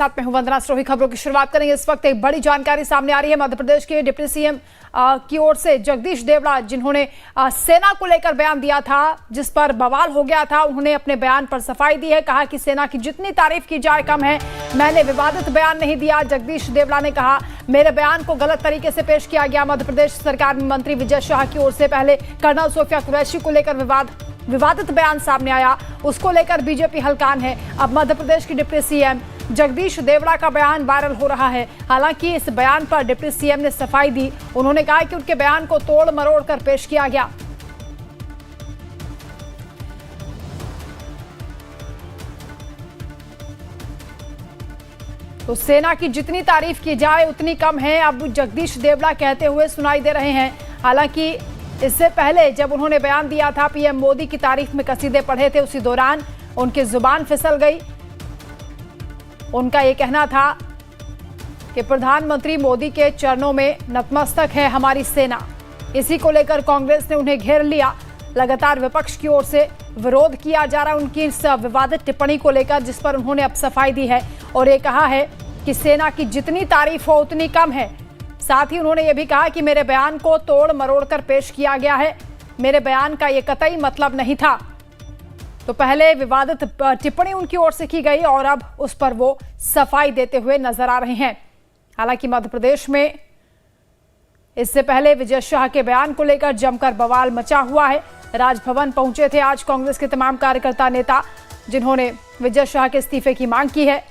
साथ में हूं वंदना सरोही। खबरों की शुरुआत करेंगे। इस वक्त एक बड़ी जानकारी सामने आ रही है। मध्य प्रदेश के डिप्टी सीएम की ओर से जगदीश देवड़ा, जिन्होंने सेना को लेकर बयान दिया था जिस पर बवाल हो गया था, उन्होंने अपने बयान पर सफाई दी है। कहा कि सेना की जितनी तारीफ की जाए कम है। मैंने विवादित बयान नहीं दिया। जगदीश देवड़ा ने कहा मेरे बयान को गलत तरीके से पेश किया गया। मध्य प्रदेश सरकार में मंत्री विजय शाह की ओर से पहले कर्नल सोफिया कुरैशी को लेकर विवादित बयान सामने आया, उसको लेकर बीजेपी हलकान है। अब मध्य प्रदेश की डिप्टी सीएम जगदीश देवड़ा का बयान वायरल हो रहा है। हालांकि इस बयान पर डिप्टी सीएम ने सफाई दी। उन्होंने कहा कि उनके बयान को तोड़ मरोड़ कर पेश किया गया। तो सेना की जितनी तारीफ की जाए उतनी कम है, अब जगदीश देवड़ा कहते हुए सुनाई दे रहे हैं। हालांकि इससे पहले जब उन्होंने बयान दिया था, पीएम मोदी की तारीफ में कसीदे पढ़े थे, उसी दौरान उनकी जुबान फिसल गई। उनका यह कहना था कि प्रधानमंत्री मोदी के चरणों में नतमस्तक है हमारी सेना। इसी को लेकर कांग्रेस ने उन्हें घेर लिया। लगातार विपक्ष की ओर से विरोध किया जा रहा है उनकी इस विवादित टिप्पणी को लेकर, जिस पर उन्होंने अब सफाई दी है और ये कहा है कि सेना की जितनी तारीफ हो उतनी कम है। साथ ही उन्होंने ये भी कहा कि मेरे बयान को तोड़ मरोड़ कर पेश किया गया है। मेरे बयान का ये कतई मतलब नहीं था। तो पहले विवादित टिप्पणी उनकी ओर से की गई और अब उस पर वो सफाई देते हुए नजर आ रहे हैं। हालांकि मध्य प्रदेश में इससे पहले विजय शाह के बयान को लेकर जमकर बवाल मचा हुआ है। राजभवन पहुंचे थे आज कांग्रेस के तमाम कार्यकर्ता नेता, जिन्होंने विजय शाह के इस्तीफे की मांग की है।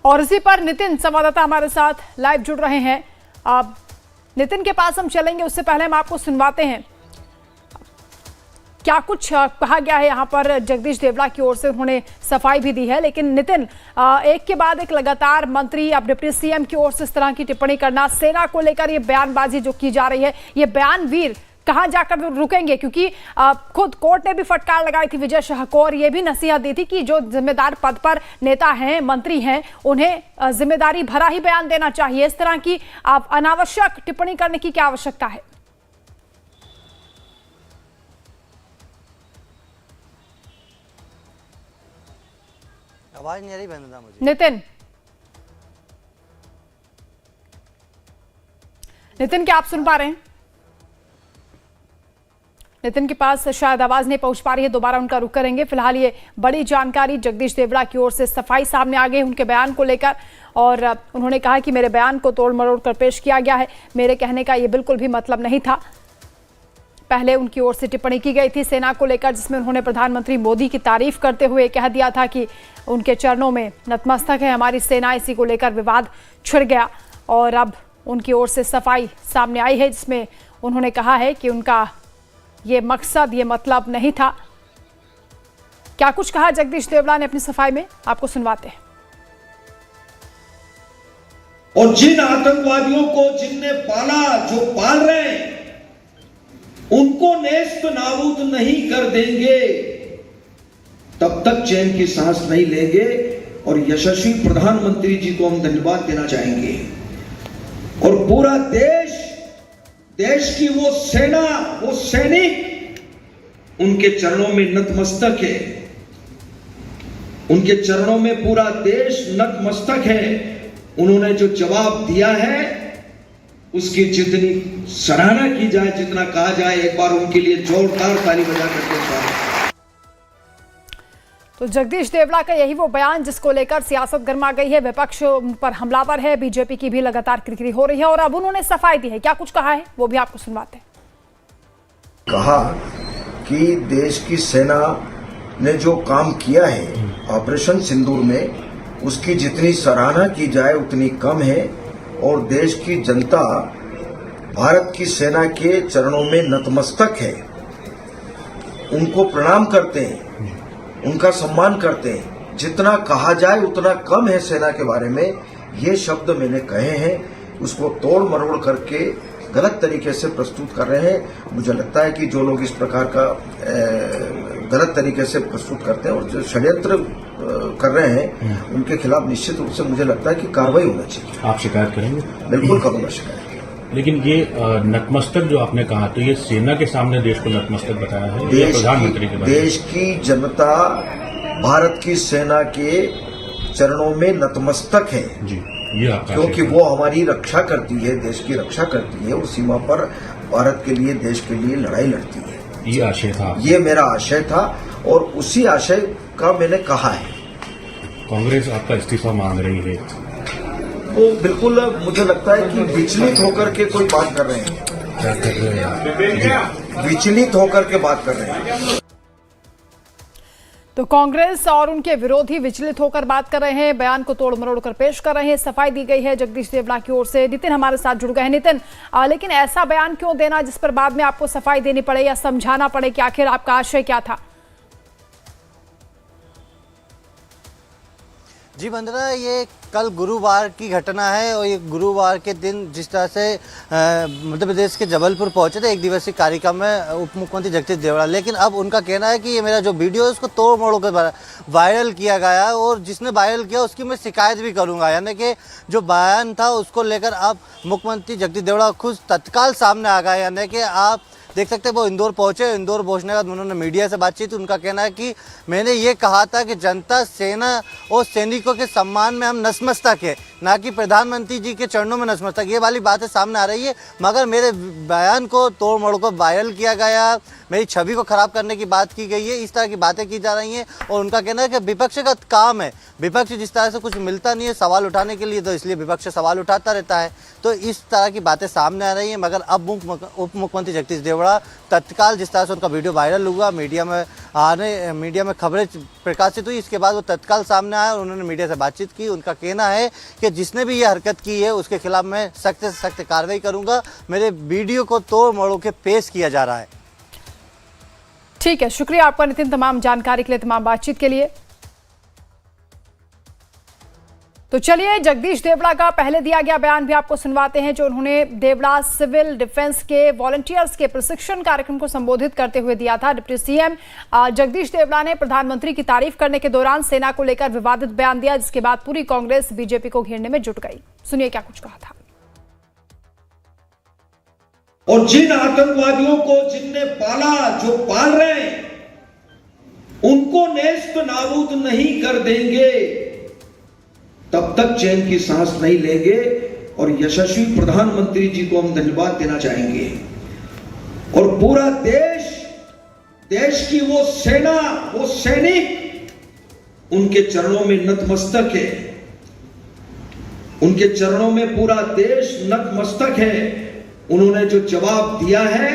और इसी पर नितिन संवाददाता हमारे साथ लाइव जुड़ रहे हैं। अब नितिन के पास हम चलेंगे, उससे पहले हम आपको सुनवाते हैं क्या कुछ कहा गया है। यहाँ पर जगदीश देवड़ा की ओर से उन्होंने सफाई भी दी है। लेकिन नितिन, एक के बाद एक लगातार मंत्री, अब डिप्टी सीएम की ओर से इस तरह की टिप्पणी करना, सेना को लेकर ये बयानबाजी जो की जा रही है, ये बयानवीर कहां जाकर रुकेंगे? क्योंकि खुद कोर्ट ने भी फटकार लगाई थी विजय शाह को और ये भी नसीहत दी थी कि जो जिम्मेदार पद पर नेता हैं, मंत्री हैं, उन्हें जिम्मेदारी भरा ही बयान देना चाहिए। इस तरह की अनावश्यक टिप्पणी करने की क्या आवश्यकता है? आवाज नहीं आ रही वंदना मुझे। नितिन क्या आप सुन पा रहे हैं? नितिन के पास शायद आवाज नहीं पहुंच पा रही है, दोबारा उनका रुख करेंगे। फिलहाल ये बड़ी जानकारी जगदीश देवड़ा की ओर से सफाई सामने आ गई उनके बयान को लेकर और उन्होंने कहा कि मेरे बयान को तोड़ मरोड़ कर पेश किया गया है। मेरे कहने का ये बिल्कुल भी मतलब नहीं था। पहले उनकी ओर से टिप्पणी की गई थी सेना को लेकर, जिसमें उन्होंने प्रधानमंत्री मोदी की तारीफ करते हुए कह दिया था कि उनके चरणों में नतमस्तक है हमारी सेना। इसी को लेकर विवाद छिड़ गया और अब उनकी ओर से सफाई सामने आई है, जिसमें उन्होंने कहा है कि उनका ये मकसद, ये मतलब नहीं था। क्या कुछ कहा जगदीश देवड़ा ने अपनी सफाई में, आपको सुनवाते हैं। और जिन आतंकवादियों को जिनने पाला, जो पाल रहे हैं, उनको नेस्त नाबूद नहीं कर देंगे तब तक चैन की सांस नहीं लेंगे। और यशस्वी प्रधानमंत्री जी को हम धन्यवाद देना चाहेंगे। और पूरा देश की वो सेना, वो सैनिक उनके चरणों में नतमस्तक है। उनके चरणों में पूरा देश नतमस्तक है। उन्होंने जो जवाब दिया है उसकी जितनी सराहना की जाए, जितना कहा जाए, एक बार उनके लिए जोरदार ताली बजा करके। तो जगदीश देवड़ा का यही वो बयान जिसको लेकर सियासत गर्मा गई है, विपक्ष उन पर हमलावर है, बीजेपी की भी लगातार किरकिरी हो रही है और अब उन्होंने सफाई दी है। क्या कुछ कहा है वो भी आपको सुनवाते हैं। कहा कि देश की सेना ने जो काम किया है ऑपरेशन सिंदूर में, उसकी जितनी सराहना की जाए उतनी कम है और देश की जनता भारत की सेना के चरणों में नतमस्तक है। उनको प्रणाम करते हैं, उनका सम्मान करते हैं। जितना कहा जाए उतना कम है सेना के बारे में। ये शब्द मैंने कहे हैं, उसको तोड़ मरोड़ करके गलत तरीके से प्रस्तुत कर रहे हैं। मुझे लगता है कि जो लोग इस प्रकार का गलत तरीके से प्रस्तुत करते हैं और जो षड्यंत्र कर रहे हैं, उनके खिलाफ निश्चित रूप से मुझे लगता है कि कार्रवाई होना चाहिए। आप शिकायत करेंगे? बिल्कुल करूंगा शिकायत। लेकिन ये नतमस्तक जो आपने कहा, तो ये सेना के सामने देश को नतमस्तक बताया है, देश प्रधानमंत्री के बारे में? देश की जनता भारत की सेना के चरणों में नतमस्तक है जी, ये आपका क्योंकि आशय वो हमारी रक्षा करती है, देश की रक्षा करती है, उस सीमा पर भारत के लिए, देश के लिए लड़ाई लड़ती है। था। ये आशय था आपका। ये मेरा आशय था और उसी आशय का मैंने कहा है। कांग्रेस आपका इस्तीफा मांग रही है। वो बिल्कुल मुझे लगता है कि विचलित होकर के कोई बात कर रहे हैं, क्या कर रहे हैं? विचलित होकर के बात कर रहे हैं। तो कांग्रेस और उनके विरोधी विचलित होकर बात कर रहे हैं, बयान को तोड़ मरोड़ कर पेश कर रहे हैं। सफाई दी गई है जगदीश देवड़ा की ओर से। नितिन हमारे साथ जुड़ गए हैं। नितिन, लेकिन ऐसा बयान क्यों देना जिस पर बाद में आपको सफाई देनी पड़े या समझाना पड़े कि आखिर आपका आशय क्या था? जी वंदना, ये कल गुरुवार की घटना है और ये गुरुवार के दिन जिस तरह से मध्य प्रदेश के जबलपुर पहुंचे थे एक दिवसीय कार्यक्रम में उप मुख्यमंत्री जगदीश देवड़ा, लेकिन अब उनका कहना है कि ये मेरा जो वीडियो है उसको तोड़ मोड़ कर वायरल किया गया है और जिसने वायरल किया उसकी मैं शिकायत भी करूंगा। यानी कि जो बयान था उसको लेकर अब मुख्यमंत्री जगदीश देवड़ा खुद तत्काल सामने आ गए। यानी कि आप देख सकते हैं वो इंदौर पहुंचे, इंदौर पहुंचने के बाद उन्होंने मीडिया से बातचीत। उनका कहना है कि मैंने ये कहा था कि जनता, सेना और सैनिकों के सम्मान में हम नतमस्तक है, ना कि प्रधानमंत्री जी के चरणों में नतमस्तक। ये वाली बातें सामने आ रही है, मगर मेरे बयान को तोड़ मोड़ को वायरल किया गया, मेरी छवि को खराब करने की बात की गई है, इस तरह की बातें की जा रही हैं। और उनका कहना है कि विपक्ष का काम है, विपक्ष जिस तरह से कुछ मिलता नहीं है सवाल उठाने के लिए, तो इसलिए विपक्ष सवाल उठाता रहता है। तो इस तरह की बातें सामने आ रही हैं। मगर अब उप मुख्यमंत्री जगदीश देवड़ा तत्काल, जिस तरह से उनका वीडियो वायरल हुआ, मीडिया में खबरें प्रकाशित हुई, इसके बाद वो तत्काल सामने आए और उन्होंने मीडिया से बातचीत की। उनका कहना है कि जिसने भी ये हरकत की है उसके खिलाफ मैं सख्त से सख्त कार्रवाई करूंगा। मेरे वीडियो को तोड़ मरोड़ के पेश किया जा रहा है। ठीक है, शुक्रिया आपका नितिन, तमाम जानकारी के लिए, तमाम बातचीत के लिए। तो चलिए जगदीश देवड़ा का पहले दिया गया बयान भी आपको सुनवाते हैं, जो उन्होंने देवड़ा सिविल डिफेंस के वॉलंटियर्स के प्रशिक्षण कार्यक्रम को संबोधित करते हुए दिया था। डिप्टी सीएम जगदीश देवड़ा ने प्रधानमंत्री की तारीफ करने के दौरान सेना को लेकर विवादित बयान दिया, जिसके बाद पूरी कांग्रेस बीजेपी को घेरने में जुट गई। सुनिए क्या कुछ कहा था। और जिन आतंकवादियों को जिनने पाला, जो पाल रहे हैं, उनको नेस्त नाबूद नहीं कर देंगे तब तक चैन की सांस नहीं लेंगे। और यशस्वी प्रधानमंत्री जी को हम धन्यवाद देना चाहेंगे। और पूरा देश की वो सेना, वो सैनिक उनके चरणों में नतमस्तक है, उनके चरणों में पूरा देश नतमस्तक है। उन्होंने जो जवाब दिया है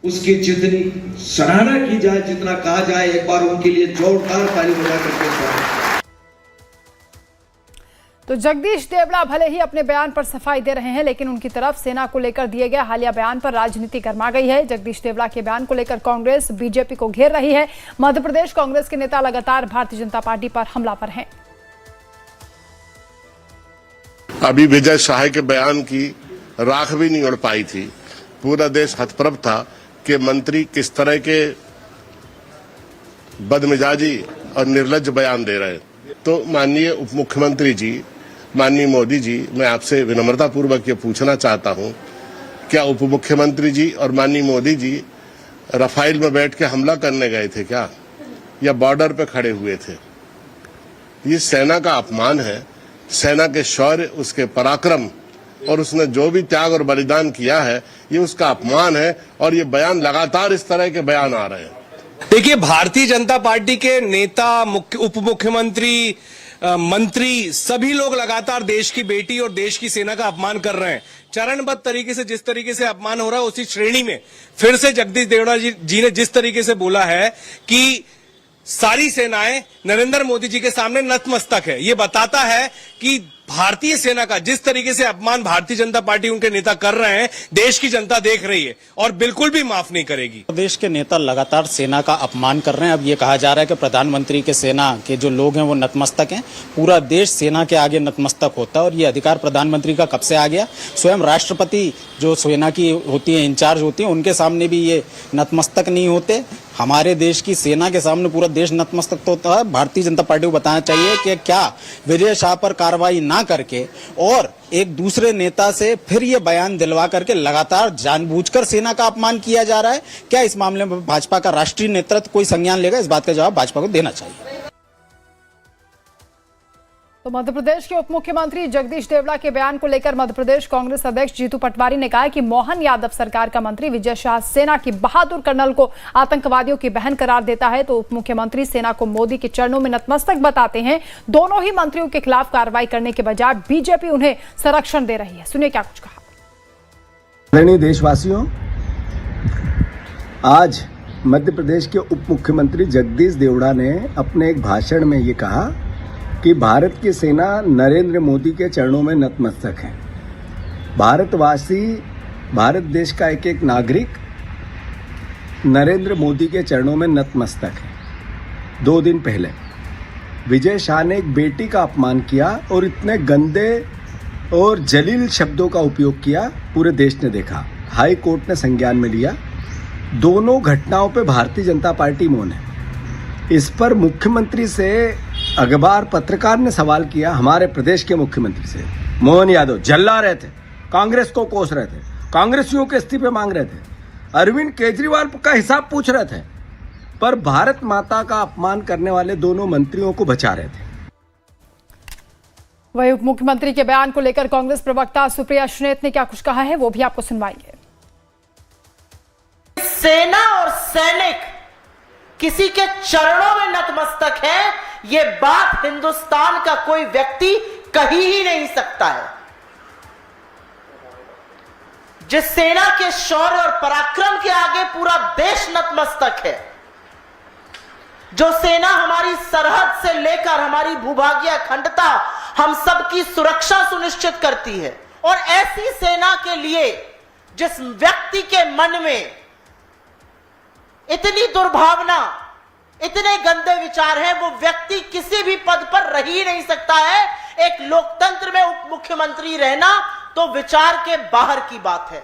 उसकी जितनी सराहना की जाए, जितना कहा जाए, एक बार उनके लिए जोरदार ताली बजा करके। तो जगदीश देवड़ा भले ही अपने बयान पर सफाई दे रहे हैं, लेकिन उनकी तरफ सेना को लेकर दिए गए हालिया बयान पर राजनीति गर्मा गई है। जगदीश देवड़ा के बयान को लेकर कांग्रेस बीजेपी को घेर रही है। मध्य प्रदेश कांग्रेस के नेता लगातार भारतीय जनता पार्टी पर हमलावर हैं। अभी विजय शाह के बयान की राख भी नहीं उड़ पाई थी। पूरा देश हतप्रभ था कि मंत्री किस तरह के बदमिजाजी और निर्लज्ज बयान दे रहे हैं। तो माननीय उप मुख्यमंत्री जी, माननीय मोदी जी, मैं आपसे विनम्रता पूर्वक ये पूछना चाहता हूं, क्या उप मुख्यमंत्री जी और माननीय मोदी जी रफाइल में बैठ के हमला करने गए थे क्या, या बॉर्डर पे खड़े हुए थे? ये सेना का अपमान है, सेना के शौर्य, उसके पराक्रम और उसने जो भी त्याग और बलिदान किया है, ये उसका अपमान है। और ये बयान लगातार इस तरह के बयान आ रहे हैं। देखिए, भारतीय जनता पार्टी के नेता, उप मुख्यमंत्री, मंत्री, सभी लोग लगातार देश की बेटी और देश की सेना का अपमान कर रहे हैं। चरणबद्ध तरीके से जिस तरीके से अपमान हो रहा है, उसी श्रेणी में फिर से जगदीश देवड़ा जी ने जिस तरीके से बोला है कि सारी सेनाएं नरेंद्र मोदी जी के सामने नतमस्तक है, ये बताता है कि भारतीय सेना का जिस तरीके से अपमान भारतीय जनता पार्टी उनके नेता कर रहे हैं, देश की जनता देख रही है और बिल्कुल भी माफ नहीं करेगी। प्रदेश के नेता लगातार सेना का अपमान कर रहे हैं। अब ये कहा जा रहा है कि प्रधानमंत्री के सेना के जो लोग हैं वो नतमस्तक हैं। पूरा देश सेना के आगे नतमस्तक होता है और ये अधिकार प्रधानमंत्री का कब से आ गया? स्वयं राष्ट्रपति जो सेना की होती है, इंचार्ज होती है, उनके सामने भी ये नतमस्तक नहीं होते। हमारे देश की सेना के सामने पूरा देश नतमस्तक तो होता है। भारतीय जनता पार्टी को बताना चाहिए कि क्या विजय शाह पर कार्रवाई ना करके और एक दूसरे नेता से फिर ये बयान दिलवा करके लगातार जानबूझकर सेना का अपमान किया जा रहा है। क्या इस मामले में भाजपा का राष्ट्रीय नेतृत्व कोई संज्ञान लेगा? इस बात का जवाब भाजपा को देना चाहिए। तो मध्य प्रदेश के उप मुख्यमंत्री जगदीश देवड़ा के बयान को लेकर मध्य प्रदेश कांग्रेस अध्यक्ष जीतू पटवारी ने कहा कि मोहन यादव सरकार का मंत्री विजय शाह सेना की बहादुर कर्नल को आतंकवादियों की बहन करार देता है तो उप मुख्यमंत्री सेना को मोदी के चरणों में नतमस्तक बताते हैं। दोनों ही मंत्रियों के खिलाफ कार्रवाई करने के बजाय बीजेपी उन्हें संरक्षण दे रही है। सुनिए क्या कुछ कहा। आदरणीय देशवासियों, आज मध्य प्रदेश के उप मुख्यमंत्री जगदीश देवड़ा ने अपने एक भाषण में ये कहा कि भारत की सेना नरेंद्र मोदी के चरणों में नतमस्तक है। भारतवासी, भारत देश का एक एक नागरिक नरेंद्र मोदी के चरणों में नतमस्तक है। 2 दिन पहले विजय शाह ने एक बेटी का अपमान किया और इतने गंदे और जलील शब्दों का उपयोग किया, पूरे देश ने देखा। हाई कोर्ट ने संज्ञान में लिया। दोनों घटनाओं पे भारतीय जनता पार्टी मौन है। इस पर मुख्यमंत्री से अखबार पत्रकार ने सवाल किया, हमारे प्रदेश के मुख्यमंत्री से। मोहन यादव जल्ला रहे थे, कांग्रेस को कोस रहे थे, कांग्रेसियों के इस्तीफे मांग रहे थे, अरविंद केजरीवाल का हिसाब पूछ रहे थे, पर भारत माता का अपमान करने वाले दोनों मंत्रियों को बचा रहे थे। वही उप मुख्यमंत्री के बयान को लेकर कांग्रेस प्रवक्ता सुप्रिया श्रीनेत ने क्या कुछ कहा है, वो भी आपको सुनवाएंगे। सेना और सैनिक किसी के चरणों में नतमस्तक है, ये बात हिंदुस्तान का कोई व्यक्ति कही ही नहीं सकता है। जिस सेना के शौर्य और पराक्रम के आगे पूरा देश नतमस्तक है, जो सेना हमारी सरहद से लेकर हमारी भूभागीय अखंडता, हम सबकी सुरक्षा सुनिश्चित करती है, और ऐसी सेना के लिए जिस व्यक्ति के मन में इतनी दुर्भावना, इतने गंदे विचार हैं, वो व्यक्ति किसी भी पद पर रह ही नहीं सकता है। एक लोकतंत्र में उप मुख्यमंत्री रहना तो विचार के बाहर की बात है।